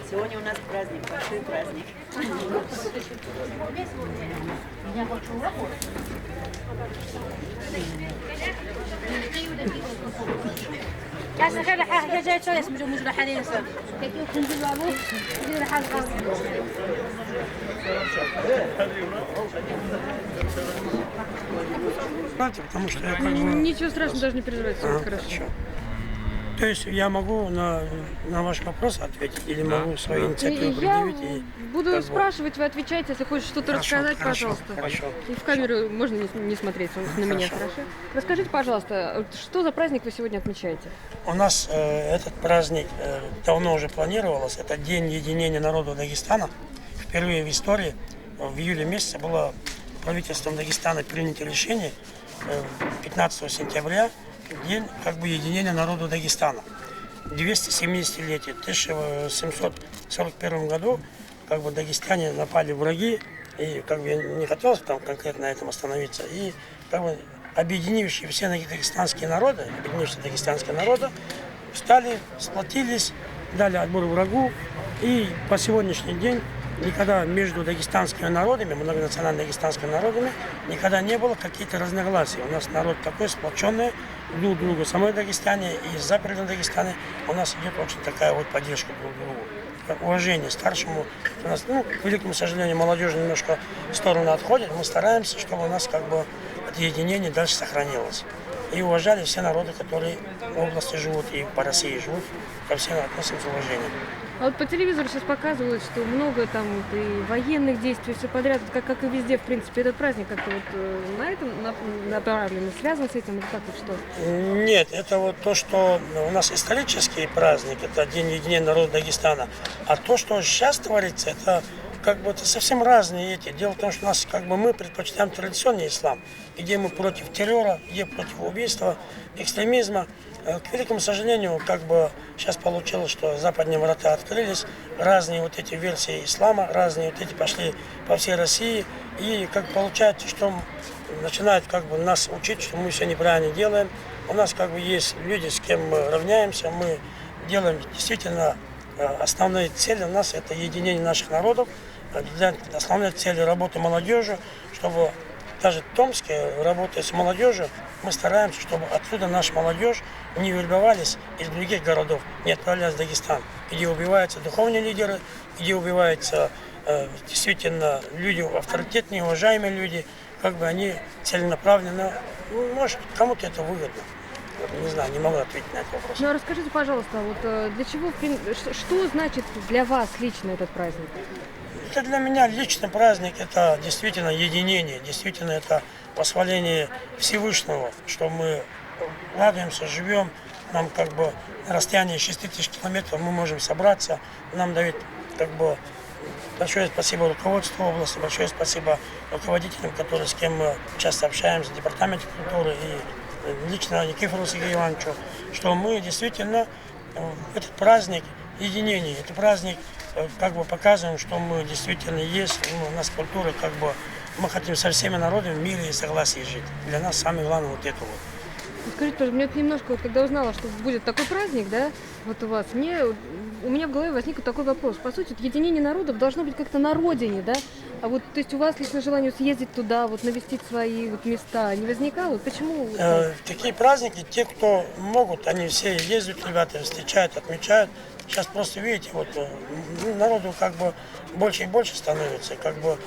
Сегодня у нас праздник, большой праздник. Потому что я как бы... Ничего страшного, даже не переживайте, все хорошо. То есть я могу на ваш вопрос ответить или могу свои инициативы Я предъявить? И буду как бы- спрашивать, вы отвечаете, если хочешь что-то Хорошо, рассказать, хорошо, пожалуйста. хорошо. И в камеру можно не смотреть на меня, Хорошо. хорошо? Расскажите, пожалуйста, что за праздник вы сегодня отмечаете? У нас этот праздник давно уже планировалось. Это День единения народа Дагестана. Впервые в истории в июле месяце было правительством Дагестана принято решение 15 сентября, день как бы единения народа Дагестана. 270-летие. В 1741 году как бы Дагестане напали враги, и как бы я не хотел там конкретно на этом остановиться, и как бы объединившие все дагестанские народы, встали, сплотились, дали отбор врагу, и по сегодняшний день никогда между дагестанскими народами, многонациональными дагестанскими народами, никогда не было каких-то разногласий. У нас народ такой сплоченный, друг другу. В самой Дагестане и в Западном Дагестане у нас идет очень такая вот поддержка друг другу. Уважение старшему. У нас, к великому сожалению, молодежь немножко в сторону отходит. Мы стараемся, чтобы у нас как бы это единение дальше сохранилось. И уважали все народы, которые в области живут и по России живут. Ко всем относимся с уважением. А вот по телевизору сейчас показывают, что много там вот и военных действий, все подряд, как и везде, в принципе. Этот праздник как-то вот на этом направлен, связан с этим, или как вот что? Нет, это вот то, что у нас исторический праздник, это День единения народа Дагестана. А то, что сейчас творится, это как бы это совсем разные эти. Дело в том, что у нас как бы мы предпочитаем традиционный ислам, где мы против террора, где против убийства, экстремизма. К великому сожалению, как бы сейчас получилось, что западные врата открылись, разные вот эти версии ислама, разные вот эти пошли по всей России, и как получается, что начинают как бы нас учить, что мы все неправильно делаем. У нас как бы есть люди, с кем мы равняемся, мы делаем действительно основные цели у нас это единение наших народов, основная цель работы молодежи, чтобы даже в Томске, работая с молодежью, мы стараемся, чтобы отсюда наша молодежь не вербовались из других городов, не отправлялись в Дагестан, где убиваются духовные лидеры, где убиваются действительно люди, авторитетные, уважаемые люди, как бы они целенаправленно, может, кому-то это выгодно. Не знаю, не могу ответить на этот вопрос. Ну, а расскажите, пожалуйста, вот для чего, что значит для вас лично этот праздник? Это для меня личный праздник, это действительно единение, действительно это восхваление Всевышнего, что мы радуемся, живем, нам как бы на расстоянии 6000 километров мы можем собраться, нам дают как бы большое спасибо руководству области, большое спасибо руководителям, с кем мы часто общаемся, департамент культуры и лично Никифору Сергею Ивановичу, что мы действительно этот праздник единения, это праздник как бы показываем, что мы действительно есть, у нас культура, как бы мы хотим со всеми народами в мире и согласии жить. Для нас самое главное вот это вот. Скажите, пожалуйста, мне немножко, вот, когда узнала, что будет такой праздник, да, вот у вас, у меня в голове возник вот такой вопрос. По сути, единение народов должно быть как-то на родине, да? А вот, то есть у вас лично желание съездить туда, вот навестить свои вот места не возникало? Почему? Такие праздники, те, кто могут, они все ездят, ребята, встречают, отмечают. Сейчас просто видите, вот народу как бы больше и больше становится, как бы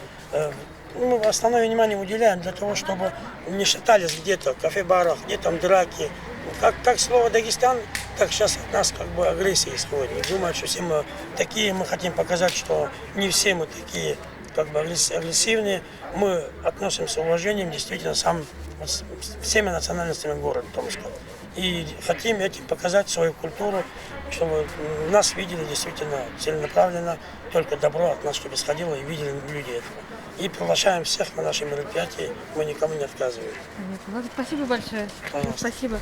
мы основное внимание уделяем для того, чтобы не шатались где-то в кафе-барах, где там драки. Как слово Дагестан, так сейчас от нас как бы агрессия исходит. Думаю, что все мы такие, мы хотим показать, что не все мы такие как бы агрессивные. Мы относимся с уважением действительно всеми национальностями города Томска. И хотим этим показать свою культуру. чтобы нас видели действительно целенаправленно, только добро от нас, чтобы исходило и видели люди этого. И приглашаем всех на наши мероприятия, мы никому не отказываем. Понятно. Ладно, спасибо большое. Пожалуйста. Спасибо.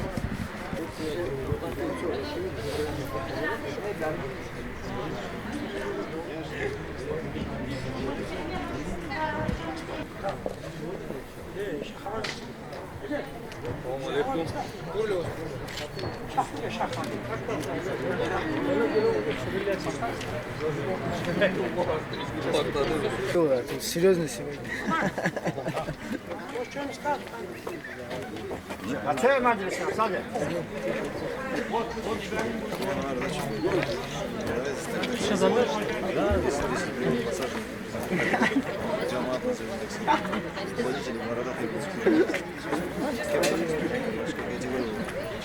Тут серьезно сегодня.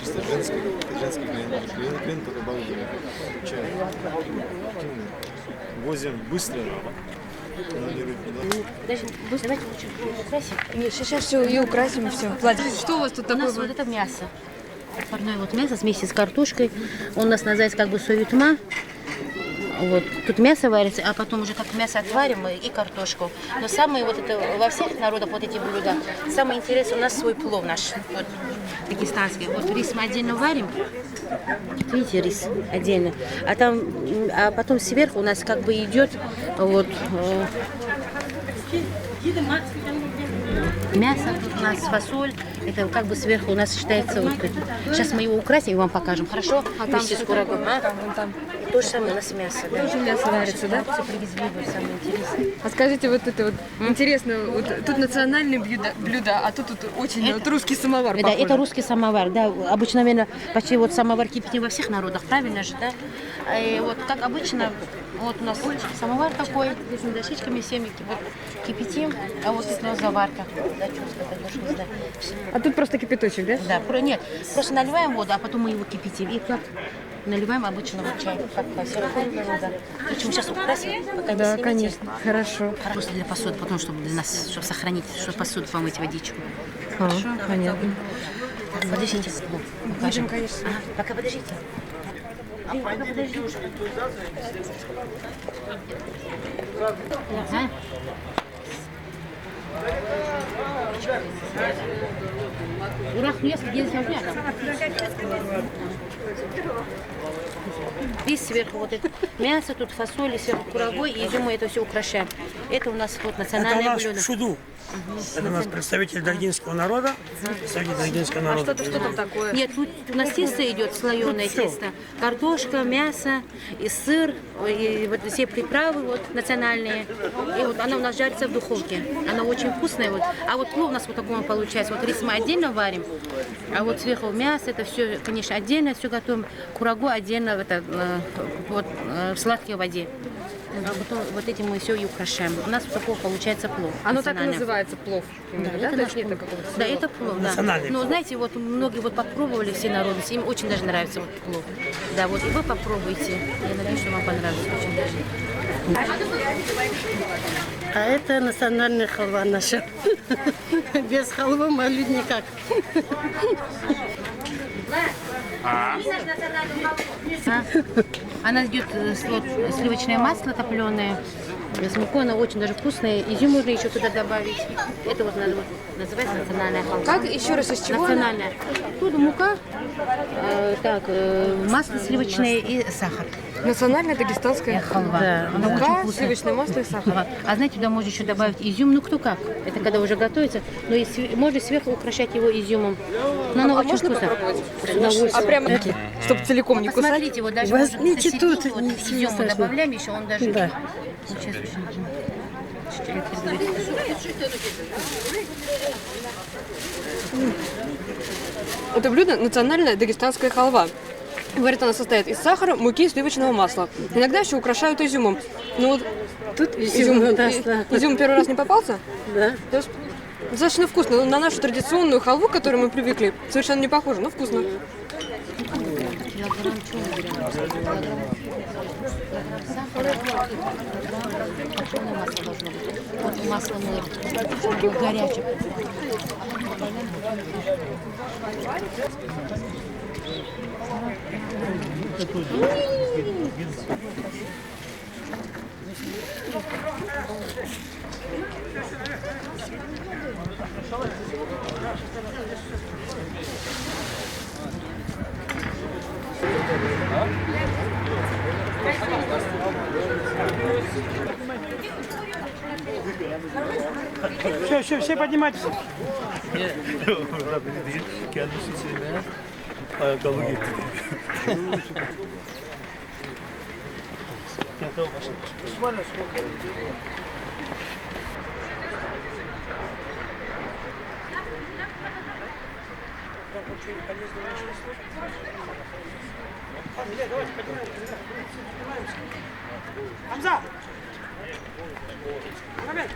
Чисто женский клиент, только балдеет. Возим быстро, но не рыбу. Даже давайте лучше украсим. Нет, сейчас все и украсим, и все. Что у вас тут У нас такое? вот это мясо. Парное вот мясо вместе с картошкой. Он у нас называется как бы советма. Вот. Тут мясо варится, а потом уже как мясо отварим и картошку. Но самое вот это, во всех народах вот эти блюда, самое интересное, у нас свой плов наш, вот, дагестанский. Вот рис мы отдельно варим, видите, рис отдельно. А потом сверху у нас как бы идет вот мясо, тут у нас фасоль, это как бы сверху у нас считается вот это. Сейчас мы его украсим и вам покажем, хорошо? А там Вместе с курагой. вон там. То же самое у нас мясо. Да. Тоже мясо варится, да? Все привезли, вот самое интересное. А скажите, вот это вот интересно, вот тут национальные блюда, а тут очень вот русский самовар. Да, похоже. это русский самовар, да. Обычно, наверное, почти вот самовар кипятим во всех народах, правильно же, да? И вот как обычно, вот у нас самовар такой, здесь с дощечками всеми вот кипятим, а вот это у нас заварка. Да, что сказать, даже не знаю. А тут просто кипяточек, да? Да, нет, просто наливаем воду, а потом мы его кипятим. И как наливаем обычно вот чай, как сиропурная вода. Причем сейчас украсим, пока не Да, снимете. конечно. Хорошо. Просто для посуды, потом, чтобы для нас, чтобы сохранить, чтобы посуду помыть водичку. Хорошо? Понятно. Так, подождите. Покажем. конечно. Ага, пока подождите. Пока подожди уже. Ага. Урах, ну если где-то рядом. Рис сверху, вот это мясо, тут фасоль, сверху курагой, и изюм мы это все украшаем. Это у нас вот Это у национальное нас блюдо. шуду. Это у нас представитель дагинского народа. Представитель дагинского народа. Что там такое? Нет, тут у нас тесто идет, слоеное Тут всё. тесто. Картошка, мясо, и сыр, и вот все приправы вот, национальные. И вот она у нас жарится в духовке. Она очень вкусная. Вот. А вот плов у нас вот такой он получается. Вот рис мы отдельно варим, а вот сверху мясо, это все, конечно, отдельно все готовим. Курагу отдельно в сладкой воде. А потом вот этим мы все и украшаем. У нас вот такого получается плов. Оно так и национальный. называется плов. Да, Да, это то наш есть нет плов. какого-то Да, своего? это плов, да. Национальный Но плов. знаете, вот многие вот попробовали все народы, им очень даже нравится вот плов. Да, вот и вы попробуйте. Я надеюсь, что вам понравится очень даже. А это национальная халва наша. Без халвы мы люди никак. А? Она идет сливочное масло топленое. С мукой она очень даже вкусная. Изюм можно еще туда добавить. Это вот надо, вот, называется национальная халва. Как? Еще раз, из чего? Национальная. Тут мука, масло сливочное и сахар. Национальная дагестанская Халва. Да, она очень мука, вкусная. сливочное масло и сахар. Ага. А знаете, туда можно еще добавить изюм, ну кто как. Это когда уже готовится. Но и можно сверху украшать его изюмом. Но она очень можно вкусная. попробовать? С удовольствием. А прямо, чтобы целиком не кусать? Посмотрите, вот даже Возьмите вот тут, вот ничего изюм мы страшного. добавляем еще, он даже... Да. Вот сейчас очень... Это блюдо национальная дагестанская халва. Говорят, она состоит из сахара, муки и сливочного масла. Иногда еще украшают изюмом. Ну вот Тут изюм у нас, да. изюм первый раз не попался? Да. То есть достаточно вкусно. Но на нашу традиционную халву, к которой мы привыкли, совершенно не похоже, но вкусно. Килограмм чего? Черное масло должно быть. Вот масло мы горячее. Все поднимайтесь. Ayakkabı getirdi. Хамза! Момент!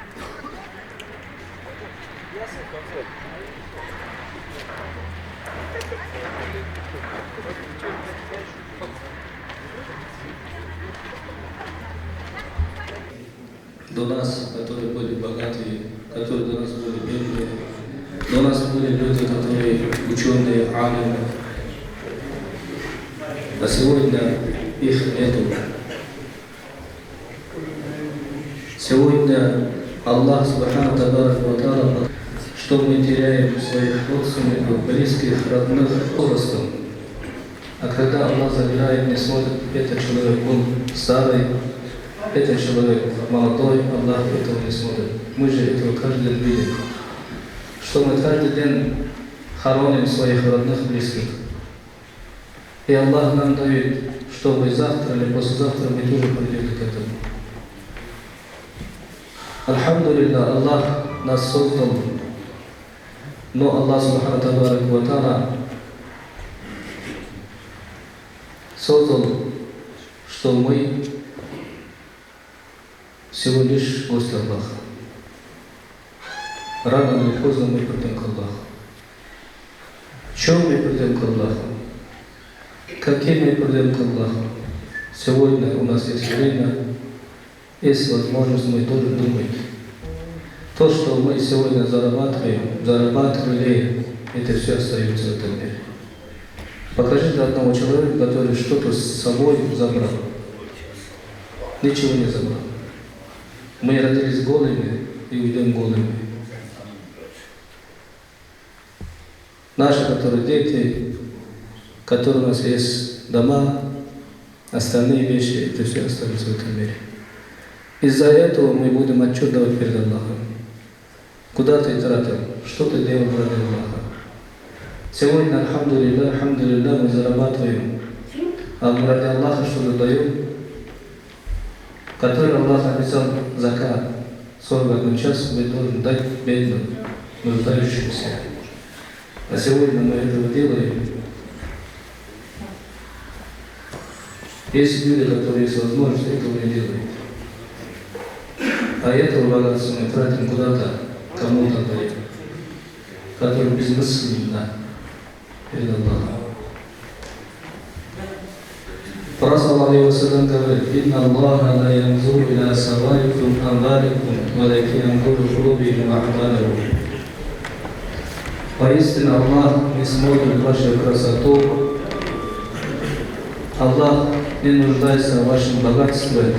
До нас, которые были богатые, которые до нас были бедные, до нас были люди, которые ученые, алимы. А сегодня их нету. Сегодня Аллах Субхану ва Тааля, что мы теряем своих родственников, близких, родных возрастом. А когда Аллах забирает, не смотрит, этот человек, он старый, этот человек молодой, Аллах этого не смотрит. Мы же этого каждый день видим. Что мы каждый день хороним своих родных, близких. И Аллах нам дает, чтобы завтра или послезавтра мы тоже придем к этому. Альхамдулилля, Аллах нас создал, но Аллах Субхану ва Тааля создал, что мы всего лишь гости Аллаха. Рано или поздно мы придем к Аллаху. В чем мы придем к Аллаху? Каким мы придем к Аллаху? Сегодня у нас есть время, есть возможность, мы должны думать. То, что мы сегодня зарабатывали, это все остается в этом мире. Покажите одного человека, который что-то с собой забрал. Ничего не забрал. Мы родились голыми и уйдем голыми. Наши, которые дети, которые у нас есть дома, остальные вещи, это все остается в этом мире. Из-за этого мы будем отчет давать перед Аллахом. Куда ты тратил? Что ты делал ради Аллаха? Сегодня, альхамдулилля, мы зарабатываем, а мы ради Аллаха что-то даем, который Аллах написал закат. 41 час мы должны дать бедным, нуждающимся. А сегодня мы этого делаем. Есть люди, которые есть возможность, этого не делают. А этого богатства мы тратим куда-то, кому-то даем, который бессмысленно перед Аллахом. Пророк саллаллаху алейхи ва саллям говорит: «Инна Аллаха ла янзуру иля саваикум амваликум, валаки янзуру кулубихим ва ахвалихум». Поистине Аллах не смотрит вашу красоту, Аллах не нуждается в вашем богатстве.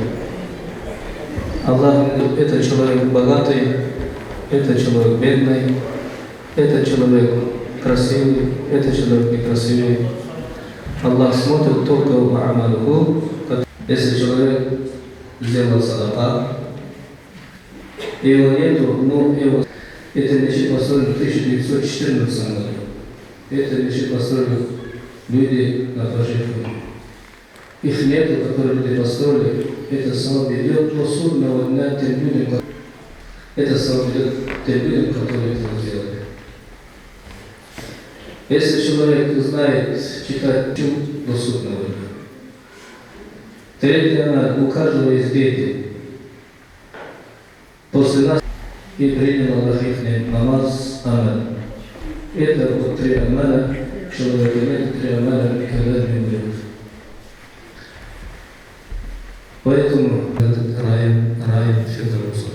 Аллах, это человек богатый, это человек бедный, это человек красивый, это человек некрасивый. Аллах смотрит только в амалуху. Если человек сделал садака, его нету, но его... Это мечеть построили в 1914 году. Это мечеть построили люди на пожертвовании. Их нету, которые люди построили. Это сам идет до судного дня тем людям, это сам идет тем людям, которые это сделали. Если человек знает читать до судного дня. Третье, у каждого есть дети. После нас и принял Аллах их намаз амаль. Это вот 3 амаля, человек имеет 3 амаля, никогда не умрет. Поэтому этот рай Фирдауса,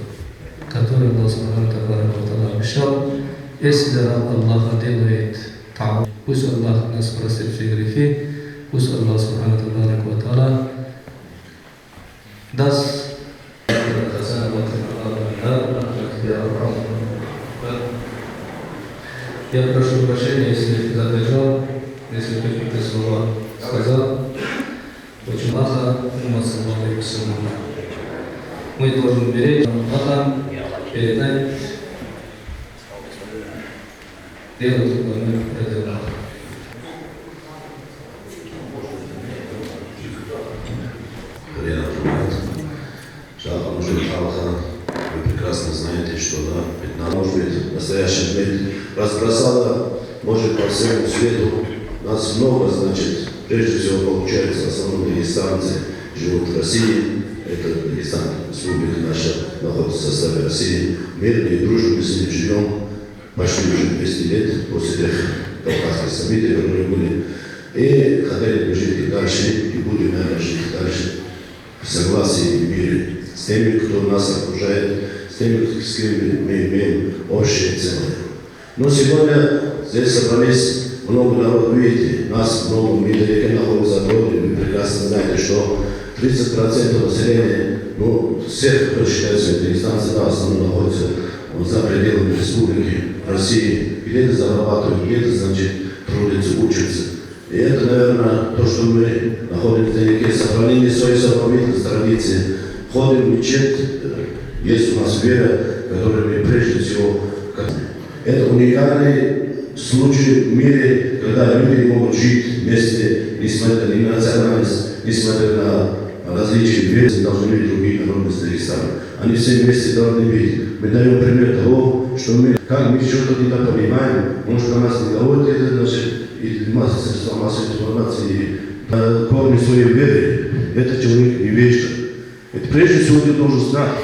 который Аллах Субхану ва Тааля обещал, если Аллах делает та'у, Пусть Аллах нас простит все грехи, пусть Аллах Субхану ва Тааля даст Я прошу прощения, если задержал, если какие-то слова сказал. Очень Аллаха, мы должны беречь Аллаха, передать, делать это Аллах. Вы прекрасно знаете, что да, может быть, настоящий мир разбросала, может, по всему свету. Нас много, значит, прежде всего, получается, в основном дагестанцы живут в России. Это Дагестан, республика наша, находится в составе России. Мирно и дружно мы с ними живем почти уже 200 лет после тех кавказских событий, которые были. И хотели бы жить и дальше, и будем, наверное, жить и дальше в согласии и мире с теми, кто нас окружает, с теми, с кем мы имеем общие цели. Но сегодня здесь собрались много народу, видите, нас много, мы далеко находимся от рода, вы прекрасно знаете, что 30% населения, ну, всех, кто считается дагестанцы, да, в основном находятся за пределами республики, России, где-то зарабатывают, где-то, значит, трудятся, учатся. И это, наверное, то, что мы находимся далеко, сохранение своей самобытной традиции. Ходим в мечеть, есть у нас вера, которую мы прежде всего... Это уникальный случай в мире, когда люди могут жить вместе, несмотря на национальность, несмотря на различия веры, должны быть другие народности Дагестана. Они все вместе должны быть. Мы даем пример того, что мы, как мы что-то не понимаем, может, на нас не доводит это, значит, и массовой информации, корни своей веры. Это человек не вещь. Это прежде всего ты должен знать.